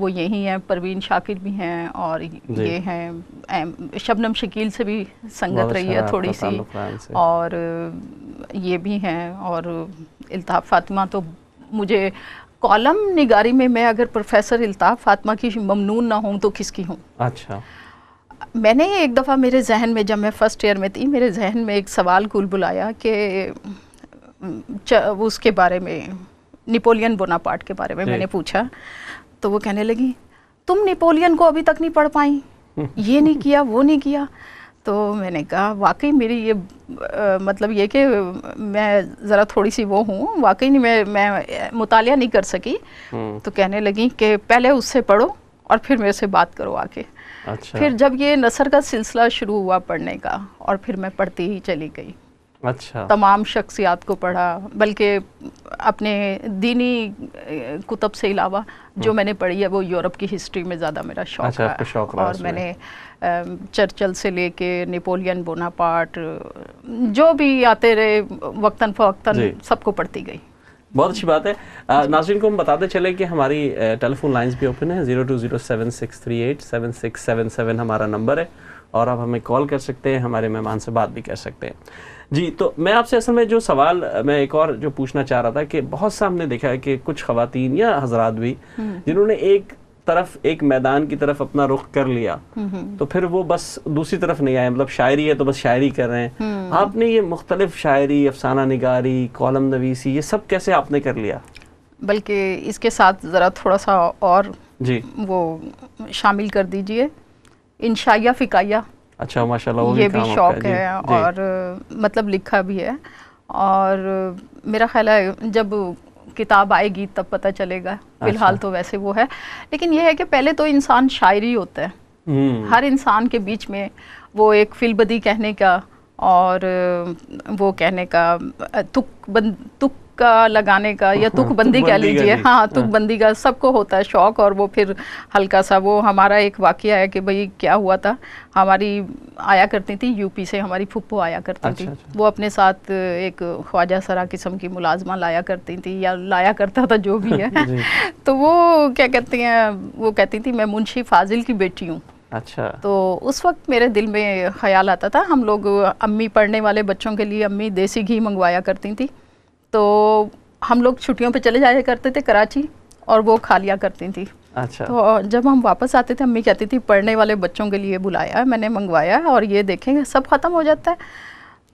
وہ یہی ہیں، پروین شاکر بھی ہیں، اور یہ ہیں شبنم شکیل سے بھی سنگت رہی ہے تھوڑی سی، اور یہ بھی ہیں، اور الطاف فاطمہ تو مجھے کالم نگاری میں اگر پروفیسر الطاف فاطمہ کی ممنون نہ ہوں تو کس کی ہوں. اچھا. میں نے ایک دفعہ میرے ذہن میں، جب میں فرسٹ ایئر میں تھی، میرے ذہن میں ایک سوال کل بلایا کہ اس کے بارے میں، نپولین بوناپارٹ کے بارے میں میں نے پوچھا، تو وہ کہنے لگی تم نپولین کو ابھی تک نہیں پڑھ پائیں، یہ نہیں کیا وہ نہیں کیا. تو میں نے کہا واقعی میری یہ مطلب یہ کہ میں ذرا تھوڑی سی وہ ہوں، واقعی نہیں میں مطالعہ نہیں کر سکی. تو کہنے لگی کہ پہلے اس سے پڑھو اور پھر میرے سے بات کرو آ کے. پھر جب یہ نثر کا سلسلہ شروع ہوا پڑھنے کا، اور پھر میں پڑھتی ہی چلی گئی. اچھا. تمام شخصیات کو پڑھا، بلکہ اپنے دینی کتب سے علاوہ جو میں نے پڑھی ہے وہ یورپ کی ہسٹری میں زیادہ میرا شوق ہے. اور میں نے چرچل سے لے کے نپولین بوناپارٹ جو بھی آتے رہے وقتاً فوقتاً سب کو پڑھتی گئی. بہت اچھی بات ہے. ناظرین کو ہم بتاتے چلیں کہ ہماری ٹیلی فون لائنز بھی اوپن ہیں. 0207638777 ہمارا نمبر ہے، اور آپ ہمیں کال کر سکتے ہیں، ہمارے مہمان سے بات بھی کر سکتے ہیں. جی، تو میں آپ سے اصل میں جو سوال میں ایک اور جو پوچھنا چاہ رہا تھا کہ بہت سا ہم نے دیکھا ہے کہ کچھ خواتین یا حضرات بھی جنہوں نے ایک طرف، ایک میدان کی طرف اپنا رخ کر لیا، تو پھر وہ بس دوسری طرف نہیں آئے. مطلب شاعری ہے تو بس شاعری کر رہے ہیں. آپ نے یہ مختلف شاعری، افسانہ نگاری، کالم نویسی، یہ سب کیسے آپ نے کر لیا؟ بلکہ اس کے ساتھ ذرا تھوڑا سا اور وہ شامل کر دیجئے، انشائیہ فکائیہ. اچھا، ماشاءاللہ، یہ بھی شوق ہے، اور مطلب لکھا بھی ہے. اور میرا خیال ہے جب کتاب آئے گی تب پتہ چلے گا. فی الحال تو ویسے وہ ہے، لیکن یہ ہے کہ پہلے تو انسان شاعری ہوتا ہے. ہر انسان کے بیچ میں وہ ایک فی البدی کہنے کا، اور وہ کہنے کا، تک کا لگانے کا، یا تک بندی کہہ لیجئے. ہاں، تک بندی کا سب کو ہوتا ہے شوق. اور وہ پھر ہلکا سا، وہ ہمارا ایک واقعہ ہے کہ بھئی کیا ہوا تھا. ہماری آیا کرتی تھی یو پی سے، ہماری پھپھو آیا کرتی تھی. وہ اپنے ساتھ ایک خواجہ سرا قسم کی ملازمہ لایا کرتی تھی، یا لایا کرتا تھا جو بھی ہے. تو وہ کیا کہتے ہیں، وہ کہتی تھی میں منشی فاضل کی بیٹی ہوں. اچھا. تو اس وقت میرے دل میں خیال آتا تھا، ہم لوگ امی پڑھنے والے بچوں کے لیے امی دیسی گھی منگوایا کرتی تھی. تو ہم لوگ چھٹیوں پہ چلے جایا کرتے تھے کراچی، اور وہ کھا لیا کرتی تھی. اچھا. تو جب ہم واپس آتے تھے امی کہتی تھی پڑھنے والے بچوں کے لیے بلایا ہے، میں نے منگوایا ہے، اور یہ دیکھیں گے سب ختم ہو جاتا ہے.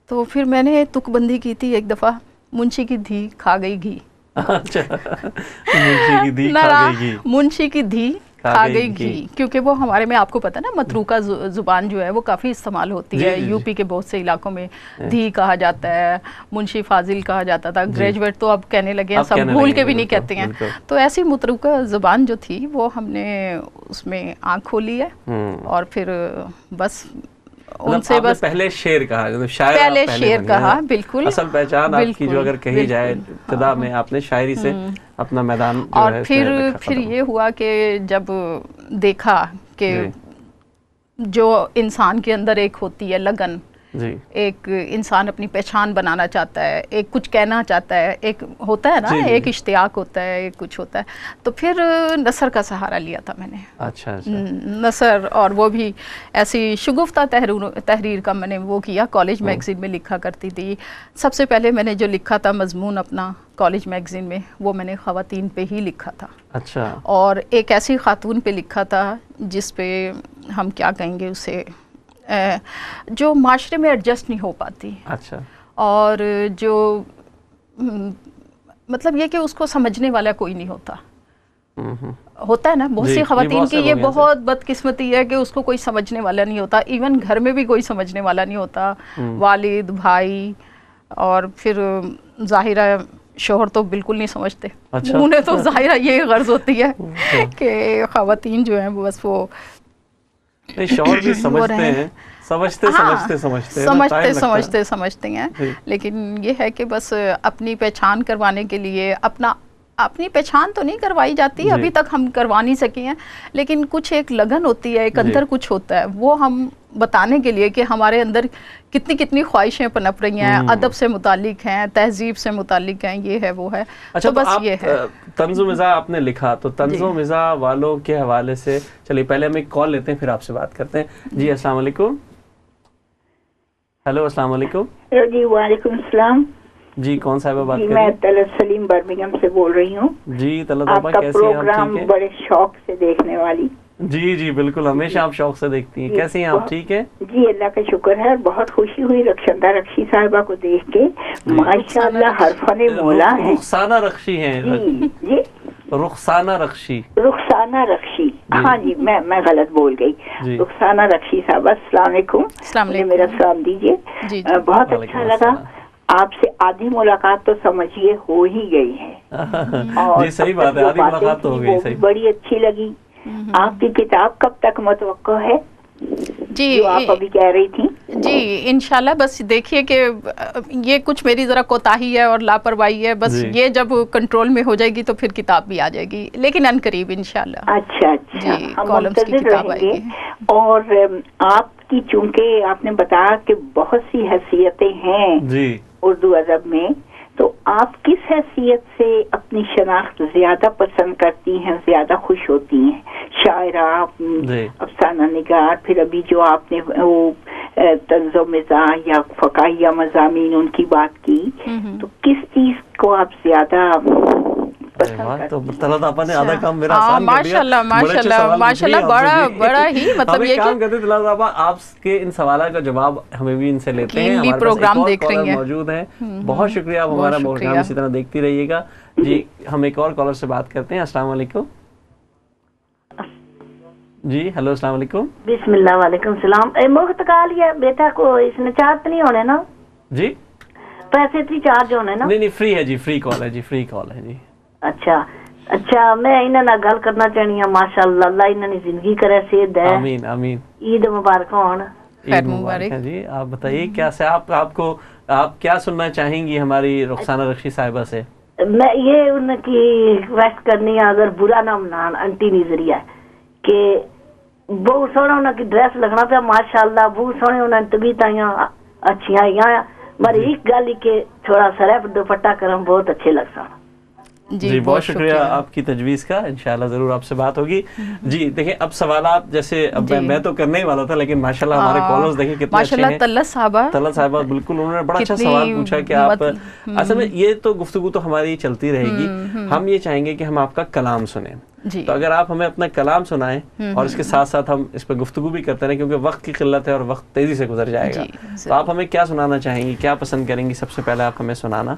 تو پھر میں نے تک بندی کی تھی ایک دفعہ، منشی کی دھی کھا گئی گھی. اچھا. منشی کی دھی کھا گئی گھی. منشی کی دھی کھا گئی گھی، کیونکہ وہ ہمارے میں آپ کو پتہ نا متروکہ زبان جو ہے وہ کافی استعمال ہوتی ہے. یو پی کے بہت سے علاقوں میں دھی کہا جاتا ہے، منشی فاضل کہا جاتا تھا. گریجویٹ تو اب کہنے لگے ہیں، سب بھول کے بھی نہیں کہتے ہیں. تو ایسی متروکہ زبان جو تھی وہ ہم نے اس میں آنکھ کھولی ہے، اور پھر بس ان سے بس پہلے شعر کہا، پہلے شعر کہا. بالکل اصل پہچان آپ کی جو اگر کہی جائے ابتدا میں آپ نے شاعری سے اپنا میدان. اور پھر یہ ہوا کہ جب دیکھا کہ جو انسان کے اندر ایک ہوتی ہے لگن، ایک انسان اپنی پہچان بنانا چاہتا ہے، ایک کچھ کہنا چاہتا ہے، ایک ہوتا ہے نا، ایک اشتیاق ہوتا ہے، ایک کچھ ہوتا ہے. تو پھر نثر کا سہارا لیا تھا میں نے. اچھا. نثر، اور وہ بھی ایسی شگفتہ تحریر کا میں نے وہ کیا. کالج میگزین میں لکھا کرتی تھی. سب سے پہلے میں نے جو لکھا تھا مضمون اپنا کالج میگزین میں، وہ میں نے خواتین پہ ہی لکھا تھا. اچھا. اور ایک ایسی خاتون پہ لکھا تھا جس پہ ہم کیا کہیں گے اسے، جو معاشرے میں ایڈجسٹ نہیں ہو پاتی. اچھا. اور جو مطلب یہ کہ اس کو سمجھنے والا کوئی نہیں ہوتا. ہوتا ہے نا بہت سی خواتین کی یہ بہت بدقسمتی ہے کہ اس کو کوئی سمجھنے والا نہیں ہوتا. ایون گھر میں بھی کوئی سمجھنے والا نہیں ہوتا. والد، بھائی، اور پھر ظاہرہ شوہر تو بالکل نہیں سمجھتے. انہیں تو ظاہرہ یہ غرض ہوتی ہے کہ خواتین جو ہیں بس وہ شوہر بھی سمجھتے ہیں، سمجھتے ہیں. لیکن یہ ہے کہ بس اپنی پہچان کروانے کے لیے اپنی پہچان تو نہیں کروائی جاتی، ابھی تک ہم کروا نہیں سکے ہیں، لیکن کچھ ایک لگن ہوتی ہے، ایک اندر کچھ ہوتا ہے، وہ ہم بتانے کے لیے کہ ہمارے اندر کتنی کتنی خواہشیں پنپ رہی ہیں، ادب سے متعلق ہیں، تہذیب سے متعلق ہیں، یہ ہے وہ ہے. اچھا، تو بس یہ ہے. طنز و مزاح آپ نے لکھا، تو طنز و مزاح والوں کے حوالے سے چلیے پہلے ہم ایک کال لیتے ہیں پھر آپ سے بات کرتے ہیں. جی السلام علیکم. ہیلو السلام علیکم. جی وعلیکم السلام. جی کون صاحبہ بات کر رہی ہیں؟ میں طلعت سلیم برمنگھم سے بول رہی ہوں. جی طلعت صاحبہ کیسی ہیں آپ؟ آپ کا پروگرام بڑے شوق سے دیکھنے والی. جی جی بالکل، ہمیشہ آپ شوق سے دیکھتی ہیں. کیسی ہیں آپ؟ ٹھیک ہے جی، اللہ کا شکر ہے. بہت خوشی ہوئی رخشندہ رخشی صاحبہ کو دیکھ کے، ماشاءاللہ ہر فن مولا ہے. رخسانہ رخشی ہیں. جی رخسانہ رخشی. رخسانہ رخشی، ہاں جی میں غلط بول گئی. رخسانہ رخشی صاحبہ السلام علیکم. مجھے میرا سلام دیجیے. بہت اچھا لگا آپ سے. آدھی ملاقات تو سمجھیے ہو ہی گئی ہے. جی صحیح بات ہے، آدھی ملاقات تو ہو گئی. صحیح، بڑی اچھی لگی. آپ کی کتاب کب تک متوقع ہے جی جو آپ ابھی کہہ رہی تھیں؟ جی انشاءاللہ. بس دیکھیے کہ یہ کچھ میری ذرا کوتاہی ہے اور لاپرواہی ہے، بس یہ جب کنٹرول میں ہو جائے گی تو پھر کتاب بھی آ جائے گی، لیکن ان قریب انشاءاللہ. اچھا جی کالمز کی کتاب آئے گی. اور آپ کی چونکہ آپ نے بتایا کہ بہت سی حیثیتیں ہیں اردو ادب میں، تو آپ کس حیثیت سے اپنی شناخت زیادہ پسند کرتی ہیں، زیادہ خوش ہوتی ہیں؟ شاعرہ، افسانہ نگار، پھر ابھی جو آپ نے وہ طنز و مزاح یا فقاہیہ مضامین ان کی بات کی، تو کس چیز کو آپ زیادہ ماشاءاللہ ماشاءاللہ بڑا ہی مطلب یہ کام کرتے ہیں. آپ کے ان سوالات کا جواب ہمیں بھی ان سے لیتے ہیں. ہمارے پروگرام دیکھ رہی ہیں موجود ہیں. بہت شکریہ، آپ ہمارا پروگرام اسی طرح دیکھتی رہیے گا. جی ہم ایک اور کالر سے بات کرتے ہیں. السلام علیکم. جی ہیلو السلام علیکم. بسم اللہ. وعلیکم السلام. مفت کال یا بیٹا کو اس میں چارج نہیں ہونے نا؟ جی پیسے تھی چارج ہونے نا؟ نہیں فری ہے جی، فری کال ہے جی، فری کال ہے جی. اچھا میں انہاں نال گل کرنا چاہنی ہوں. ماشاءاللہ اللہ انہاں دی زندگی کرے، صحت دے. آمین آمین. عید مبارک ہون. عید مبارک ہے جی. آپ بتائیے کیسے آپ کیا سننا چاہیں گی ہماری رخسانہ رخشی صاحبہ سے؟ میں یہ ان کی ریکویسٹ کرنی ہے، اگر برا نہ منان انٹی نظریہ، کہ بہت سونا انہاں کی ڈریس لگنا پیا ماشاءاللہ، بہت سونے انہاں طبیعت آئیاں اچھی آئیاں، مگر ایک گل کہ تھوڑا سرف دوپٹہ کرم بہت اچھے لگ سن. جی بہت شکریہ آپ کی تجویز کا. انشاءاللہ ضرور آپ سے بات ہوگی. جی دیکھیں اب سوالات جیسے اب میں تو کرنے ہی والا تھا، لیکن ماشاءاللہ ہمارے کالرز دیکھیں کتنے اچھے ہیں. طلعت صاحبہ بالکل انہوں نے بڑا اچھا سوال پوچھا کہ آپ اصل میں یہ تو گفتگو تو ہماری چلتی رہے گی. ہم یہ چاہیں گے کہ ہم آپ کا کلام سنیں، تو اگر آپ ہمیں اپنا کلام سنائیں اور اس کے ساتھ ساتھ ہم اس پہ گفتگو بھی کرتے رہیں، کیونکہ وقت کی قلت ہے اور وقت تیزی سے گزر جائے گا. تو آپ ہمیں کیا سنانا چاہیں گی، کیا پسند کریں گی؟ سب سے پہلے آپ ہمیں سنانا،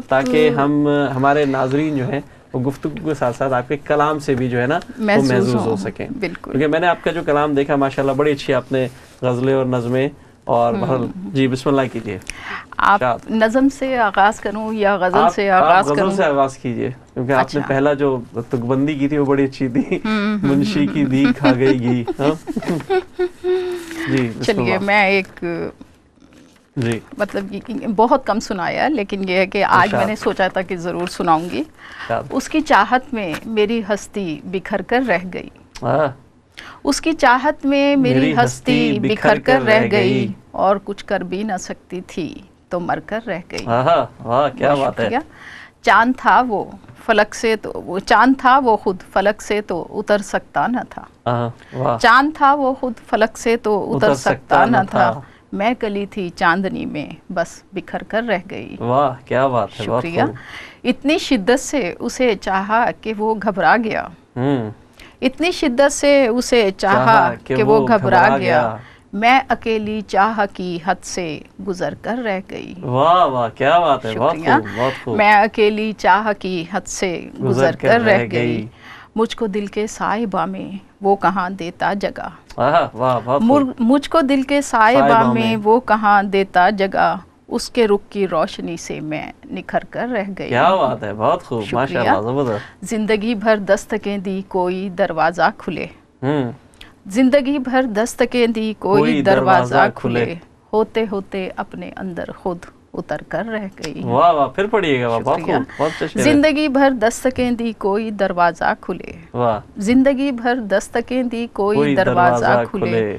تاکہ ہم ہمارے ناظرین جو ہیں وہ گفتگو کے ساتھ ساتھ آپ کے کلام سے بھی جو ہے نا وہ محظوظ ہو سکیں. کیونکہ میں نے آپ کا جو کلام دیکھا ماشاءاللہ بڑی اچھی آپ نے غزلیں اور نظمیں اور جی بسم اللہ کیجیے. آپ نظم سے آغاز کروں یا غزل سے آغاز کروں؟ غزل سے آغاز کیجیے، کیونکہ آپ نے پہلا جو تک بندی کی تھی وہ بڑی اچھی تھی. منشی کی دی کھا گئی گھی. جی چلیے میں ایک مطلب بہت کم سنایا، لیکن یہ ہے کہ آج میں نے سوچا تھا کہ ضرور سناؤں گی. اس کی چاہت میں میری ہستی بکھر کر رہ گئی، اس کی چاہت میں میری ہستی بکھر کر رہ گئی، اور کچھ کر بھی نہ سکتی تھی تو مر کر رہ گئی. کیا بات ہے. چاند تھا وہ فلک سے تو چاند تھا وہ خود فلک سے تو اتر سکتا نہ تھا. چاند تھا وہ خود فلک سے تو اتر سکتا نہ تھا. میں کلی تھی چاندنی میں بس بکھر کر رہ گئی. واہ کیا بات ہے. شکریہ. اتنی شدت سے اسے چاہا کہ وہ گھبرا گیا، اتنی شدت سے اسے چاہا کہ وہ گھبرا گیا. میں اکیلی چاہ کی حد سے گزر کر رہ گئی. واہ واہ کیا بات ہے. شکریہ. میں اکیلی چاہ کی حد سے گزر کر رہ گئی. مجھ کو دل کے سائبہ میں وہ کہاں دیتا جگہ، مجھ کو دل کے سائبہ میں وہ کہاں دیتا جگہ. اس کے رخ کی روشنی سے میں نکھر کر رہ گئی. کیا بات ہے. بہت خوب ماشاءاللہ زبردست. زندگی بھر دستکیں دی کوئی دروازہ کھلے، زندگی بھر دستکیں دی کوئی دروازہ کھلے. ہوتے ہوتے اپنے اندر خود اتر کر رہ گئی. واہ واہ پھر پڑھیے گا. بہت خوب. زندگی بھر دستکیں دی کوئی دروازہ کھلے، زندگی بھر دستکیں دی کوئی دروازہ کھلے.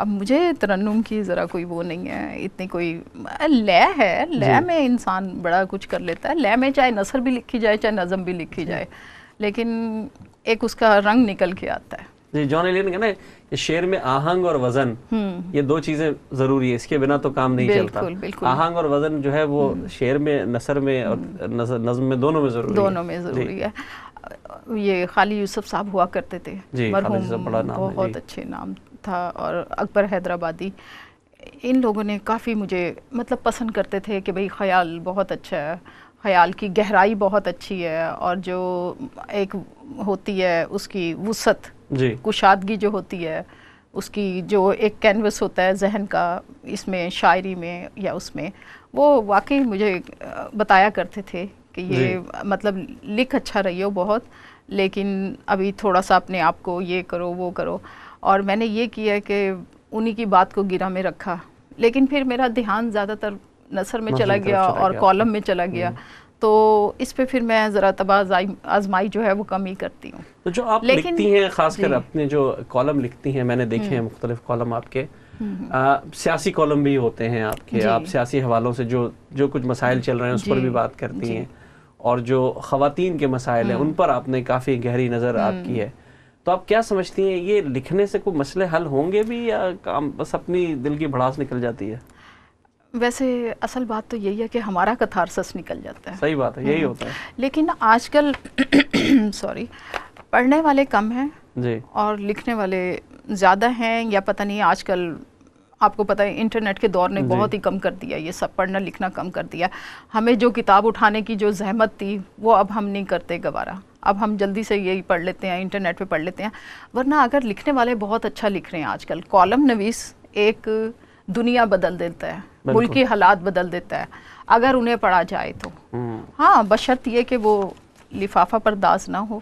اب مجھے ترنم کی ذرا کوئی وہ نہیں ہے اتنی، کوئی لے ہے، لے میں انسان بڑا کچھ کر لیتا ہے، لے میں چاہے نثر بھی لکھی جائے چاہے نظم بھی لکھی جائے، لیکن ایک اس کا رنگ نکل کے آتا ہے. جی جان ایلین نے کہا نا شعر میں آہنگ اور وزن یہ دو چیزیں ضروری ہے، اس کے بنا تو کام نہیں چلتا. آہنگ اور وزن جو ہے وہ شعر میں، نثر میں اور نظم میں دونوں میں ضروری ہے. دونوں میں ضروری ہے. یہ خالی یوسف صاحب ہوا کرتے تھے مرحوم، بہت اچھے نام تھا، اور اکبر حیدرآبادی، ان لوگوں نے کافی مجھے مطلب پسند کرتے تھے کہ بھئی خیال بہت اچھا ہے، خیال کی گہرائی بہت اچھی ہے، اور جو ایک ہوتی ہے اس کی وسعت، کشادگی جو ہوتی ہے اس کی، جو ایک کینوس ہوتا ہے ذہن کا اس میں شاعری میں یا اس میں، وہ واقعی مجھے بتایا کرتے تھے کہ یہ مطلب لکھ اچھا رہی ہو بہت، لیکن ابھی تھوڑا سا اپنے آپ کو یہ کرو وہ کرو. اور میں نے یہ کیا کہ انہی کی بات کو گرہ میں رکھا، لیکن پھر میرا دھیان زیادہ تر نثر میں چلا گیا اور کالم میں چلا گیا، تو اس پہ پھر میں ذرا تباہ آزمائی جو ہے وہ کم ہی کرتی ہوں. تو جو آپ لکھتی ہیں، خاص کر اپنے جو کالم لکھتی ہیں، میں نے دیکھے ہیں مختلف کالم آپ کے، سیاسی کالم بھی ہوتے ہیں آپ کے، آپ سیاسی حوالوں سے جو کچھ مسائل چل رہے ہیں اس پر بھی بات کرتی ہیں، اور جو خواتین کے مسائل ہیں ان پر آپ نے کافی گہری نظر آپ کی ہے. تو آپ کیا سمجھتی ہیں یہ لکھنے سے کوئی مسئلے حل ہوں گے بھی، یا کام بس اپنی دل کی بھڑاس نکل جاتی ہے؟ ویسے اصل بات تو یہی ہے کہ ہمارا کتھارسس نکل جاتا ہے. صحیح بات ہے، یہی ہوتا ہے. لیکن آج کل پڑھنے والے کم ہیں اور لکھنے والے زیادہ ہیں، یا پتہ نہیں آج کل آپ کو پتہ ہے انٹرنیٹ کے دور نے بہت ہی کم کر دیا، یہ سب پڑھنا لکھنا کم کر دیا. ہمیں جو کتاب اٹھانے کی جو زحمت تھی وہ اب ہم نہیں کرتے گوارا، اب ہم جلدی سے یہی پڑھ لیتے ہیں، انٹرنیٹ پہ پڑھ لیتے ہیں. ورنہ اگر لکھنے والے بہت اچھا لکھ رہے ہیں آج کل، کالم نویس ایک دنیا بدل دیتا ہے، ملکی حالات بدل دیتا ہے اگر انہیں پڑھا جائے تو. ہاں بشرط یہ کہ وہ لفافہ پرداز نہ ہو،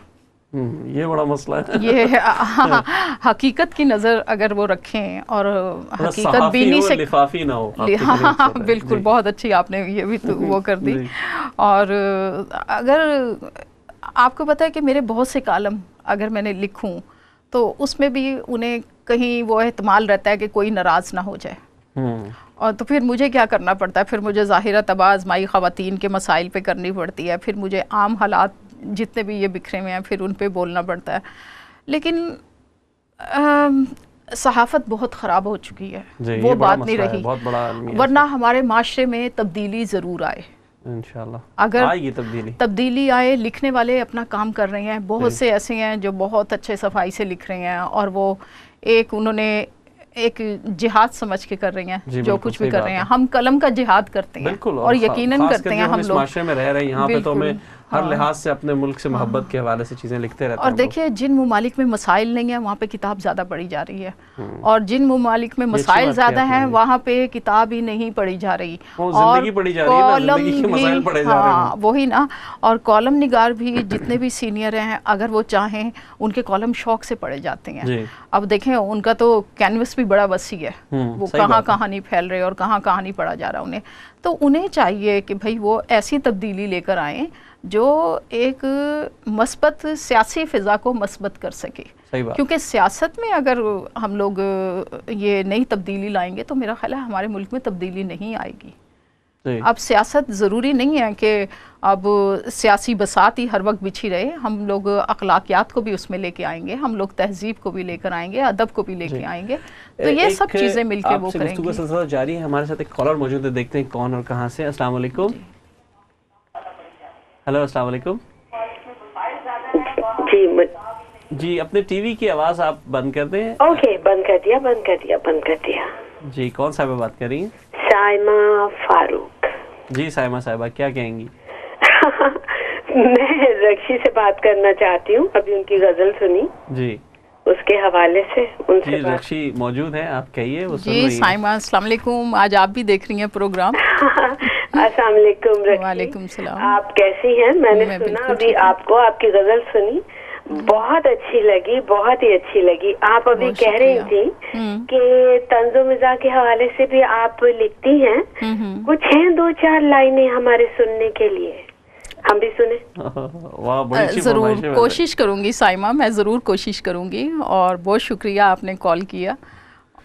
یہ بڑا مسئلہ ہے. یہ حقیقت کی نظر اگر وہ رکھیں اور حقیقت بینی سے لفافی نہ ہو. بالکل، بہت اچھی آپ نے یہ بھی وہ کر دی. اور اگر آپ کو پتہ ہے کہ میرے بہت سے کالم اگر میں نے لکھوں تو اس میں بھی انہیں کہیں وہ احتمال رہتا ہے کہ کوئی ناراض نہ ہو جائے، اور تو پھر مجھے کیا کرنا پڑتا ہے، پھر مجھے ظاہرہ تباہ آزمائی خواتین کے مسائل پہ کرنی پڑتی ہے، پھر مجھے عام حالات جتنے بھی یہ بکھرے ہوئے ہیں پھر ان پہ بولنا پڑتا ہے. لیکن صحافت بہت خراب ہو چکی ہے، وہ بات نہیں رہی، ورنہ ہمارے معاشرے میں تبدیلی ضرور آئے انشاءاللہ. اگر تبدیلی آئے، لکھنے والے اپنا کام کر رہے ہیں، بہت سے ایسے ہیں جو بہت اچھے صفائی سے لکھ رہے ہیں، اور وہ انہوں نے ایک جہاد سمجھ کے کر رہے ہیں جو کچھ بھی کر رہے ہیں. ہم قلم کا جہاد کرتے ہیں اور یقیناً کرتے ہیں. ہم لوگ معاشرے میں رہ رہے ہیں یہاں پہ تو ہمیں ہر لحاظ سے اپنے ملک سے محبت کے حوالے سے چیزیں لکھتے رہتے ہیں. اور دیکھیے جن ممالک میں مسائل نہیں ہیں وہاں پہ کتاب زیادہ پڑھی جا رہی ہے، اور جن ممالک میں مسائل زیادہ ہیں وہاں پہ کتاب ہی نہیں پڑھی جا رہی، اور وہی نا. اور کالم نگار بھی جتنے بھی سینئر ہیں اگر وہ چاہیں ان کے کالم شوق سے پڑھے جاتے ہیں. اب دیکھیں ان کا تو کینوس بھی بڑا وسیع ہے، وہ کہاں کہاں نہیں پھیل رہے اور کہاں کہاں نہیں پڑھا جا رہا انہیں. تو انہیں چاہیے کہ بھائی وہ ایسی تبدیلی لے کر آئیں جو ایک مثبت سیاسی فضا کو مثبت کر سکے. کیونکہ سیاست میں اگر ہم لوگ یہ نئی تبدیلی لائیں گے تو میرا خیال ہے ہمارے ملک میں تبدیلی نہیں آئے گی. اب سیاست ضروری نہیں ہے کہ اب سیاسی بساط ہی ہر وقت بچھی رہے، ہم لوگ اخلاقیات کو بھی اس میں لے کے آئیں گے، ہم لوگ تہذیب کو بھی لے کر آئیں گے، ادب کو بھی لے کے آئیں گے. تو یہ سب چیزیں مل کے وہ کریں گے. سلسلہ جاری ہے، ہمارے ساتھ ایک کالر موجود ہے، دیکھتے ہیں کون اور کہاں سے. السلام علیکم. ہیلو، السلام علیکم. جی اپنے ٹی وی کی آواز آپ بند کر دیں. اوکے، بند کر دیا. جی کون صاحبہ بات کر رہی ہیں؟ سائمہ فاروق. جی سائمہ صاحبہ کیا کہیں گی؟ میں رکشی سے بات کرنا چاہتی ہوں، ابھی ان کی غزل سنی جی، اس کے حوالے سے ان سے. رکشی موجود ہیں، آپ کہیے. جی سائمہ السلام علیکم، آج آپ بھی دیکھ رہی ہیں پروگرام. السلام علیکم. وعلیکم السلام. آپ کیسی ہیں؟ میں نے سنا ابھی آپ کو، آپ کی غزل سنی، بہت اچھی لگی، بہت ہی اچھی لگی. آپ ابھی کہہ رہی تھی کہ طنز و مزاح کے حوالے سے بھی آپ لکھتی ہیں، کچھ ہیں 2-4 لائنیں ہمارے سننے کے لیے، ہم بھی سنیں. ضرور کوشش کروں گی سائمہ، میں ضرور کوشش کروں گی، اور بہت شکریہ آپ نے کال کیا.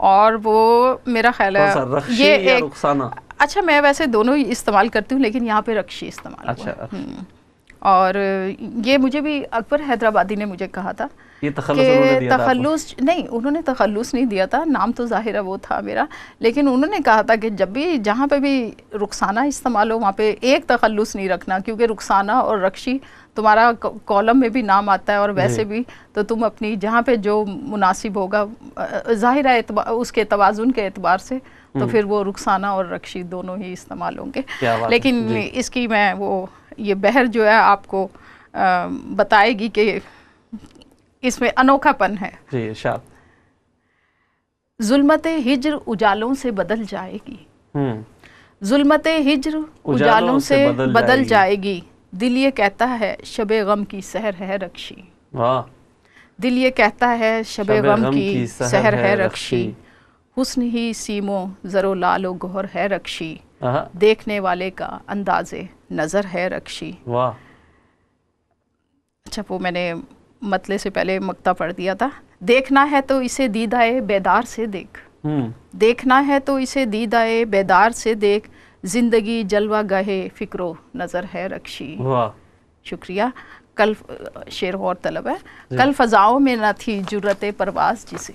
اور وہ میرا خیال ہے یہ ایک اچھا میں ویسے دونوں ہی استعمال کرتی ہوں لیکن یہاں پہ رکشی استعمال اچھا اور یہ مجھے بھی اکبر حیدرآبادی نے مجھے کہا تھا کہ تخلص نہیں، انہوں نے تخلص نہیں دیا تھا، نام تو ظاہر ہے وہ تھا میرا، لیکن انہوں نے کہا تھا کہ جب بھی جہاں پہ بھی رخسانہ استعمال ہو وہاں پہ ایک تخلص نہیں رکھنا، کیونکہ رخسانہ اور رکشی تمہارا کالم میں بھی نام آتا ہے اور ویسے بھی، تو تم اپنی جہاں پہ جو مناسب ہوگا ظاہر ہے اس کے توازن کے اعتبار سے تو پھر وہ رخسانہ اور رکشی دونوں ہی استعمال ہوں گے. لیکن اس کی میں وہ یہ بہر جو ہے آپ کو بتائے گی کہ اس میں انوکھا پن ہے. جی ارشاد. ظلمت ہجر اجالوں سے بدل جائے گی، ظلمت ہجر اجالوں سے بدل جائے گی، دل یہ کہتا ہے شب غم کی سحر ہے رکشی. دل یہ کہتا ہے شب غم کی سحر ہے رکشی، حسن ہی سیموں زر و لال و گہر ہے رکشی، دیکھنے والے کا انداز نظر ہے رکشی. اچھا وہ میں نے مطلع سے پہلے مقطع پڑھ دیا تھا. دیکھنا ہے تو اسے دیدائے بیدار سے دیکھ، دیکھنا ہے تو اسے دیدائے بیدار سے دیکھ، زندگی جلوہ گاہے فکر و نظر ہے رکشی. شکریہ. کل شعر غور طلب ہے. کل فضاؤں میں نہ تھی جرت پرواز جسے،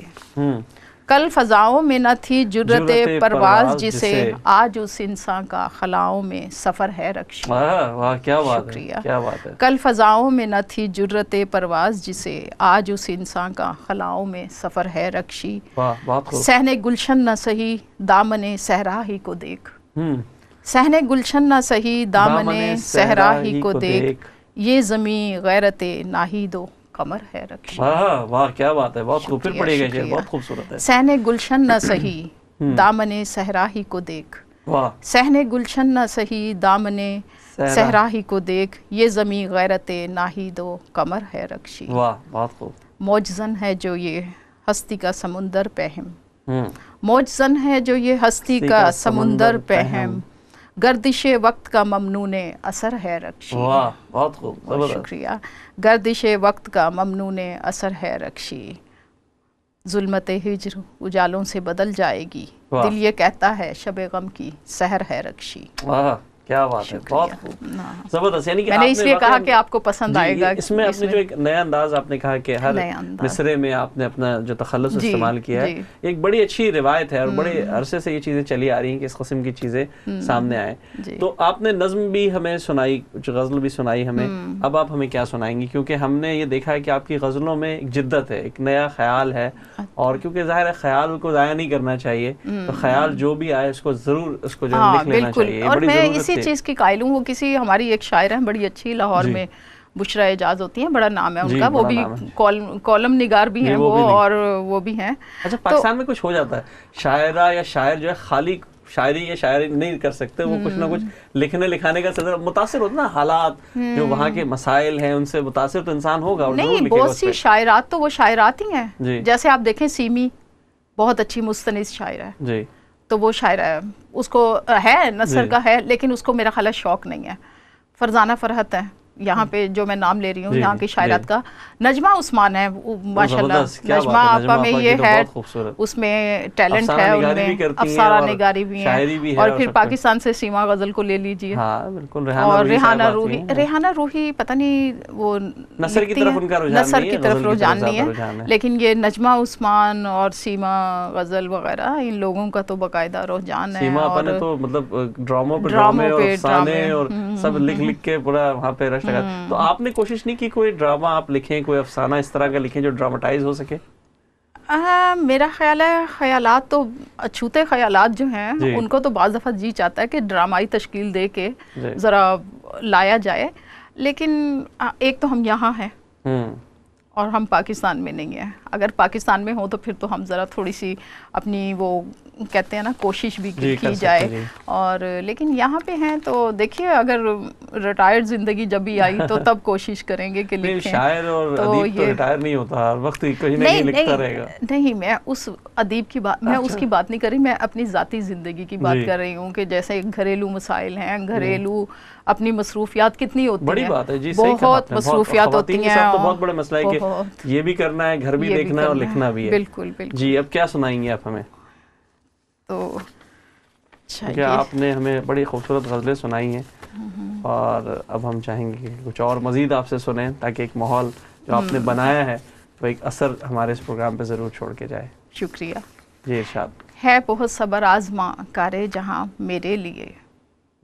کل فضاؤں میں نہ تھی جرت پرواز جسے، آج اس انسان کا خلاؤں میں سفر ہے رکشی. شکریہ. کل فضاؤں میں نہ تھی جرت پرواز جسے، آج اس انسان کا خلاؤں میں سفر ہے رکشی. صحن گلشن نہ سہی دامن صحرا ہی کو دیکھ، صحن گلشن نہ سہی دامن صحرا ہی کو دیکھ، یہ زمین غیرت ناہید و قمر ہے رکشی. واہ کیا بات ہے، بہت خوب. پھر پڑھیے گا شعر، بہت خوبصورت ہے. صحن گلشن نہ سہی دامن صحرا ہی کو دیکھ، صحن گلشن نہ سہی دامن صحرا ہی کو دیکھ، یہ زمین غیرت ناہید و قمر ہے رکشی. واہ بہت خوب. موجزن ہے جو یہ ہستی کا سمندر پہم، موجزن ہے جو یہ ہستی کا سمندر پہم، گردش وقت کا ممنون اثر ہے رکشی. واہ بہت خوب. شکریہ. گردش وقت کا ممنون اثر ہے رکشی، ظلمت ہجر اجالوں سے بدل جائے گی، دل یہ کہتا ہے شب غم کی سحر ہے رکشی. واہ کیا بات ہے، بہت خوب زبردست. یعنی کہ میں نے اس لیے کہا کہ آپ کو پسند آئے گا. اس میں آپ نے جو ایک نیا انداز آپ نے کہا کہ ہر مصرے میں آپ نے اپنا جو تخلص استعمال کیا ہے، ایک بڑی اچھی روایت ہے اور بڑے عرصے سے یہ چیزیں چلی آ رہی ہیں کہ اس قسم کی چیزیں سامنے آئیں. تو آپ نے نظم بھی ہمیں سنائی، غزل بھی سنائی ہمیں، اب آپ ہمیں کیا سنائیں گی؟ کیونکہ ہم نے یہ دیکھا ہے کہ آپ کی غزلوں میں ایک جدت ہے، ایک نیا خیال ہے، اور کیونکہ ظاہر ہے خیال کو ضائع نہیں کرنا چاہیے، تو خیال جو بھی آئے اس کو ضرور اس کو جو لکھ لینا چاہیے. اور میں اسی چیز کی قائل ہوں. وہ کسی ہماری ایک شاعر ہیں بڑی اچھی، لاہور میں بشرا اعجاز ہوتی ہیں، بڑا نام ہے ان کا، وہ بھی کالم نگار بھی ہیں وہ، اور وہ بھی ہیں. اچھا پاکستان میں کچھ ہو جاتا ہے شاعرہ یا شاعر جو ہے خالی شاعری یا شاعری نہیں کر سکتے، وہ کچھ نہ کچھ لکھنے لکھانے کا صدر متاثر ہوتا ہے نا، حالات جو وہاں کے مسائل ہیں ان سے متاثر تو انسان ہوگا. نہیں بہت سی شاعرات تو وہ شاعرات ہی ہیں. جیسے آپ دیکھیں سیمی بہت اچھی مستند شاعر ہے جی، تو وہ شاعر ہے، اس کو ہے نثر کا ہے، لیکن اس کو میرا خیال ہے شوق نہیں ہے. فرزانہ فرحت ہے یہاں پہ جو میں نام لے رہی ہوں یہاں کی شاعرات کا. نجمہ عثمان ہے ماشاءاللہ، نجمہ آپا میں یہ ہے، اس میں ٹیلنٹ ہے، ان میں افسانہ نگاری بھی ہے، اور پھر پاکستان سے سیما غزل کو لے لیجیے، اور ریحانہ روحی پتہ نہیں وہ نثر کی طرف رجحان نہیں ہے، لیکن یہ نجمہ عثمان اور سیما غزل وغیرہ ان لوگوں کا تو باقاعدہ رجحان ہے. اور تو مطلب ڈراموں پہ افسانے اور سب لکھ لکھ کے پورا وہاں پہ رش. تو آپ نے کوشش نہیں کی کوئی ڈرامہ آپ لکھیں، کوئی افسانہ اس طرح کا لکھیں جو ڈراماٹائز ہو سکے؟ میرا خیال ہے خیالات تو اچھوتے خیالات جو ہیں ان کو تو بعض دفعہ جی چاہتا ہے کہ ڈرامائی تشکیل دے کے ذرا لایا جائے، لیکن ایک تو ہم یہاں ہیں اور ہم پاکستان میں نہیں ہیں. اگر پاکستان میں ہو تو پھر تو ہم ذرا تھوڑی سی اپنی وہ کہتے ہیں نا کوشش بھی کی جائے، اور لیکن یہاں پہ ہیں تو دیکھیے اگر ریٹائرڈ زندگی جب بھی آئی تو تب کوشش کریں گے کہ لکھیں. شاعر اور ادیب تو ریٹائر نہیں ہوتا، ہر وقت کہیں نہ کہیں لکھتا رہے گا. نہیں میں اس ادیب کی بات، میں اس کی بات نہیں کر رہی، میں اپنی ذاتی زندگی کی بات کر رہی ہوں کہ جیسے گھریلو مسائل ہیں، گھریلو اپنی مصروفیات کتنی ہوتی ہیں, بڑی بات ہے جی, بہت مصروفیات ہوتی ہیں, تو بہت بڑا مسئلہ ہے کہ یہ بھی کرنا ہے, گھر بھی دیکھنا ہے اور لکھنا بھی ہے. بالکل بالکل جی, اب کیا سنائیں گے آپ ہمیں؟ تو کہ آپ نے ہمیں بڑی خوبصورت غزلیں سنائی ہیں, اور اب ہم چاہیں گے کہ کچھ اور مزید آپ سے سنیں, تاکہ ایک ماحول جو آپ نے بنایا ہے وہ ایک اثر ہمارے اس پروگرام پہ ضرور چھوڑ کے جائے. شکریہ. جی ارشاد. ہے بہت صبر آزماں کارے جہاں میرے لیے.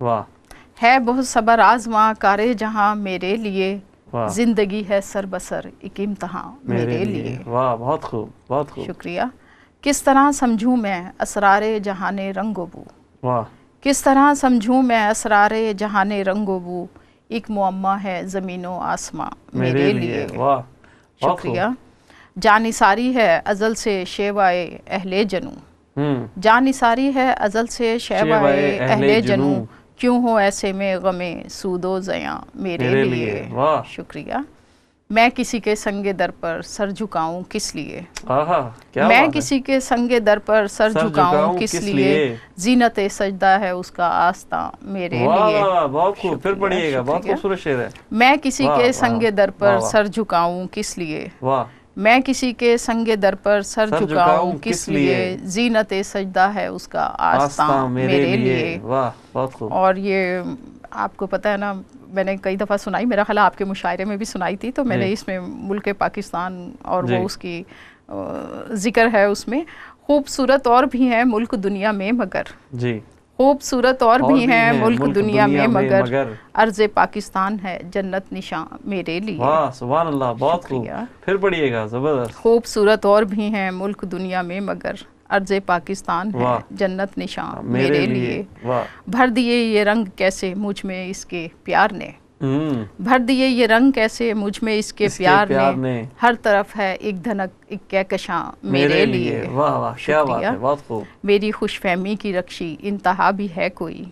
واہ. ہے بہت صبر آزماں کارے جہاں میرے لیے, زندگی ہے سر بسر ایک امتحان میرے لیے. واہ, بہت خوب, بہت خوب. شکریہ. کس طرح سمجھوں میں اسرار جہان رنگ و بو. واہ. کس طرح سمجھوں میں اسرار جہان رنگ و بو, ایک معمہ ہے زمین و آسماں میرے لیے. واہ. شکریہ. جانثاری ہے ازل سے شیوائے اہل جنوں. جانثاری ہے ازل سے شیوائے اہل جنوں, کیوں ہو ایسے میں غم سود و زیاں میرے لیے. شکریہ. میں کسی کے سنگ در پر سر جھکاؤں کس لیے. میں کسی کے سنگ در پر سر جھکاؤں کس لیے, زینت سجدہ ہے اس کا آستاں میرے لیے. بہت خوب, پھر پڑھیے گا, بہت خوبصورت شعر ہے. میں کسی کے سنگ در پر سر جھکاؤں کس لیے. میں کسی کے سنگ در پر سر جھکاؤں کس لیے, زینت سجدہ ہے اس کا آستاں میرے لیے. بہت خوب. اور یہ آپ کو پتہ ہے نا, میں نے کئی دفعہ سنائی, میرا خیال آپ کے مشاعرے میں بھی سنائی تھی, تو میں نے اس میں ملک پاکستان اور وہ اس کی ذکر ہے اس میں. خوبصورت اور بھی ہیں ملک دنیا میں مگر. جی. خوبصورت اور بھی ہیں ملک دنیا میں مگر, ارض پاکستان ہے جنت نشان میرے لیے. واہ سبحان اللہ, بہت خوب, پھر پڑھیے گا. زبردست. خوبصورت اور بھی ہیں ملک دنیا میں مگر, ارض پاکستان ہے جنت نشان میرے لیے. بھر دیے یہ رنگ کیسے مجھ میں اس کے پیار نے. بھر دیے یہ رنگ کیسے مجھ میں اس کے پیار نے, ہر طرف ہے ایک دھنک ایک کہکشاں میرے لیے. واہ واہ, کیا بات ہے, بہت خوب. میری خوش فہمی کی رکشی انتہا بھی ہے کوئی.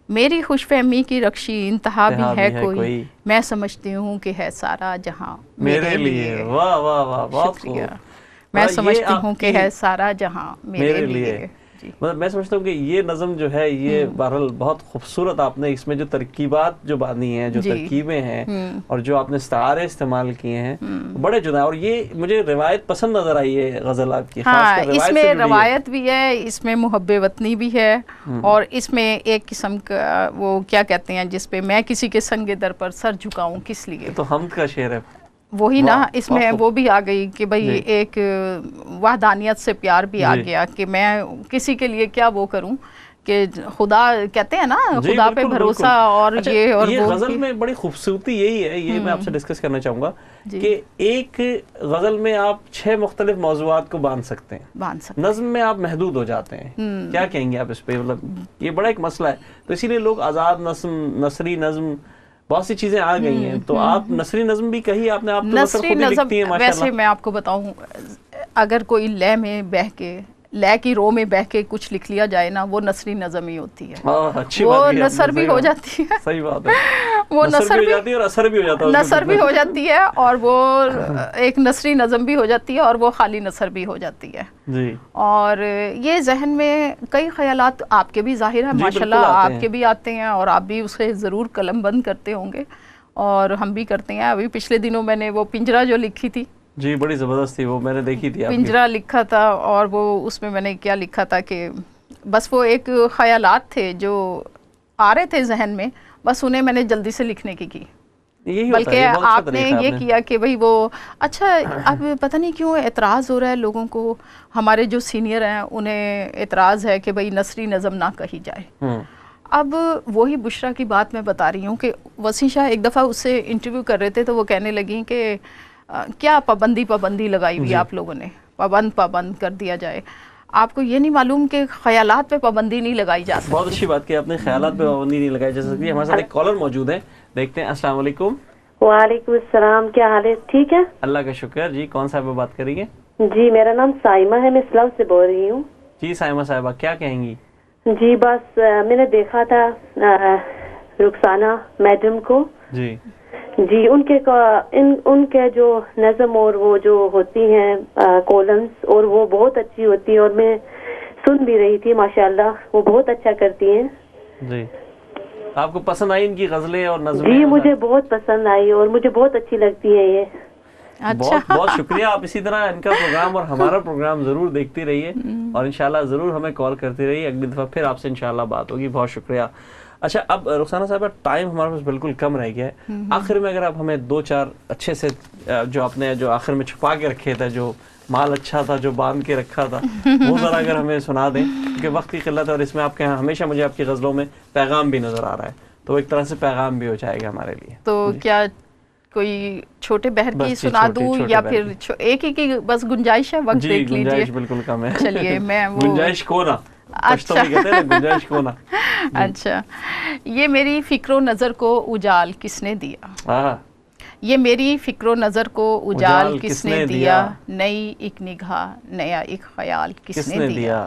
میری خوش فہمی کی رکشی انتہا بھی ہے کوئی, میں سمجھتی ہوں کہ ہے سارا جہاں میرے لیے. واہ واہ واہ, بہت خوب. میں سمجھتی ہوں کہ ہے سارا جہاں میرے لیے. مطلب میں سمجھتا ہوں کہ یہ نظم جو ہے یہ بہرحال بہت خوبصورت, آپ نے اس میں جو ترکیبات جو باندھی ہیں, جو ترکیبیں ہیں, اور جو آپ نے استعارے استعمال کیے ہیں, بڑے جدا. اور یہ مجھے روایت پسند نظر آئی ہے غزل آپ کی. ہاں, اس میں روایت بھی ہے, اس میں محب وطنی بھی ہے, اور اس میں ایک قسم کا وہ کیا کہتے ہیں جس پہ میں کسی کے سنگ در پر سر جھکاؤں کس لیے, تو حمد کا شعر ہے وہی نا. اس میں وہ بھی آ گئی کہ بھئی ایک وحدانیت سے پیار بھی آ گیا, کہ میں کسی کے لیے کیا وہ کروں, کہ خدا کہتے ہیں نا خدا پہ بھروسہ. اور یہ اور یہ غزل میں بڑی خوبصورتی یہی ہے, یہ میں آپ سے ڈسکس کرنا چاہوں گا کہ ایک غزل میں آپ 6 مختلف موضوعات کو باندھ سکتے ہیں, نظم میں آپ محدود ہو جاتے ہیں. کیا کہیں گے آپ اس پہ؟ مطلب یہ بڑا ایک مسئلہ ہے, تو اسی لیے لوگ آزاد نظم, نثری نظم, بہت سی چیزیں آ گئی ہیں. تو آپ نثری نظم بھی کہی آپ نے, آپ تو نثری نظم ویسے میں آپ کو بتاؤں, اگر کوئی لے میں بہ کے, لے کی رو میں بہ کے کچھ لکھ لیا جائے نا, وہ نثری نظم ہی ہوتی ہے. وہ نثر بھی ہو جاتی ہے. صحیح بات ہے. وہ نثر بھی ہو جاتی ہے اور اثر بھی ہو جاتا ہے. نثر بھی ہو جاتی ہے, اور وہ ایک نثری نظم بھی ہو جاتی ہے, اور وہ خالی نثر بھی ہو جاتی ہے. جی. اور یہ ذہن میں کئی خیالات آپ کے بھی ظاہر ہے ماشاءاللہ, آپ کے بھی آتے ہیں, اور آپ بھی اسے ضرور قلم بند کرتے ہوں گے, اور ہم بھی کرتے ہیں. ابھی پچھلے دنوں میں نے وہ پنجرا جو لکھی تھی, جی بڑی زبردست تھی, وہ میں نے دیکھی تھی. پنجرا لکھا تھا, اور وہ اس میں نے کیا لکھا تھا کہ بس وہ ایک خیالات تھے جو آ رہے تھے ذہن میں, بس انہیں میں نے جلدی سے لکھنے کی, بلکہ آپ نے یہ کیا کہ بھئی وہ اچھا, اب پتہ نہیں کیوں اعتراض ہو رہا ہے لوگوں کو, ہمارے جو سینئر ہیں انہیں اعتراض ہے کہ بھئی نثری نظم نہ کہی جائے. اب وہی بشرا کی بات میں بتا رہی ہوں کہ وسیع شاہ ایک دفعہ اس سے انٹرویو کر رہے تھے, تو وہ کہنے لگیں کہ کیا پابندی لگائی ہوئی آپ لوگوں نے, پابند کر دیا جائے. آپ کو یہ نہیں معلوم کہ خیالات پہ پابندی نہیں لگائی جا سکتی. بہت اچھی بات کی آپ نے, خیالات پہ پابندی نہیں لگائی جا سکتی. ہمارے ساتھ ایک کالر موجود ہے, دیکھتے ہیں. السلام علیکم. وعلیکم السلام, کیا حال ہے؟ ٹھیک ہے, اللہ کا شکر. جی کون صاحبہ بات کریں گے؟ جی میرا نام سائمہ ہے, میں اسلام سے بول رہی ہوں. جی سائمہ صاحبہ, کیا کہیں گی؟ جی بس میں نے دیکھا تھا رخسانہ میڈم کو. جی جی, ان کے جو نظم اور وہ جو ہوتی ہیں کولمز, اور وہ بہت اچھی ہوتی ہے, اور میں سن بھی رہی تھی, ماشاءاللہ وہ بہت اچھا کرتی ہیں. جی آپ کو پسند آئی ان کی غزلیں اور نظمیں؟ جی مجھے بہت پسند آئی اور مجھے بہت اچھی لگتی ہے یہ. بہت بہت شکریہ. آپ اسی طرح ان کا پروگرام اور ہمارا پروگرام ضرور دیکھتی رہیے اور انشاءاللہ ضرور ہمیں کال کرتی رہیے. اگلی دفعہ پھر آپ سے انشاءاللہ بات ہوگی. بہت شکریہ. اچھا اب رخسانہ صاحبہ ٹائم ہمارے پاس بالکل کم رہ گیا ہے. آخر میں اگر آپ ہمیں 2-4 اچھے سے جو آپ نے جو آخر میں چھپا کے رکھے تھے، جو مال اچھا تھا جو باندھ کے رکھا تھا، وہ ذرا اگر ہمیں سنا دیں کیونکہ وقت کی قلت ہے اور اس میں آپ کے ہمیشہ مجھے آپ کی غزلوں میں پیغام بھی نظر آ رہا ہے، تو ایک طرح سے پیغام بھی ہو جائے گا ہمارے لیے. تو کیا کوئی چھوٹے بہر کی سنا دوں یا پھر ایک ہی کی بس گنجائش ہے؟ وقت دیکھ لیجیے. گنجائش بالکل کم ہے. چلیے میں وہ گنجائش کو نا گنجائش کو نا. اچھا، یہ میری فکر و نظر کو اجال کس نے دیا، یہ میری فکر و نظر کو اجال کس نے دیا، نئی ایک نگاہ نیا ایک خیال کس نے دیا،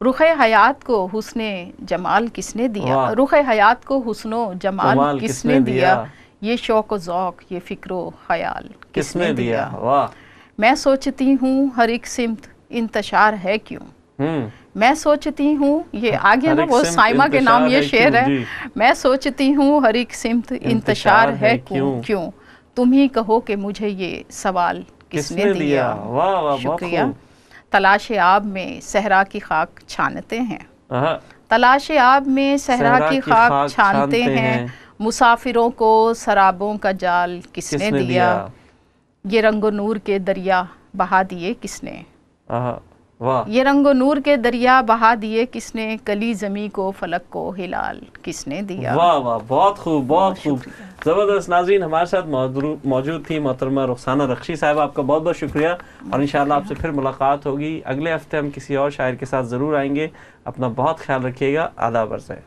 رخ حیات کو حسن جمال کس نے دیا، رخ حیات کو حسن و جمال کس نے دیا، یہ شوق و ذوق یہ فکر و خیال کس نے دیا. میں سوچتی ہوں ہر ایک سمت انتشار ہے کیوں، میں سوچتی ہوں، یہ آگے نا وہ سائمہ کے نام یہ شعر ہے. میں سوچتی ہوں ہر ایک سمت انتشار ہے کیوں، تم ہی کہو کہ مجھے یہ سوال کس نے دیا. شکریہ. تلاش آب میں صحرا کی خاک چھانتے ہیں، تلاش آب میں صحرا کی خاک چھانتے ہیں، مسافروں کو سرابوں کا جال کس نے دیا، یہ رنگ و نور کے دریا بہا دیے کس نے، یہ رنگ و نور کے دریا بہا دیے کس نے، کلی زمیں کو فلک کو ہلال کس نے دیا. واہ واہ، بہت خوب بہت خوب، زبردست. ناظرین ہمارے ساتھ موجود تھی محترمہ رخسانہ رخشی صاحب، آپ کا بہت بہت شکریہ اور انشاءاللہ آپ سے پھر ملاقات ہوگی. اگلے ہفتے ہم کسی اور شاعر کے ساتھ ضرور آئیں گے. اپنا بہت خیال رکھیے گا. آداب عرض ہے.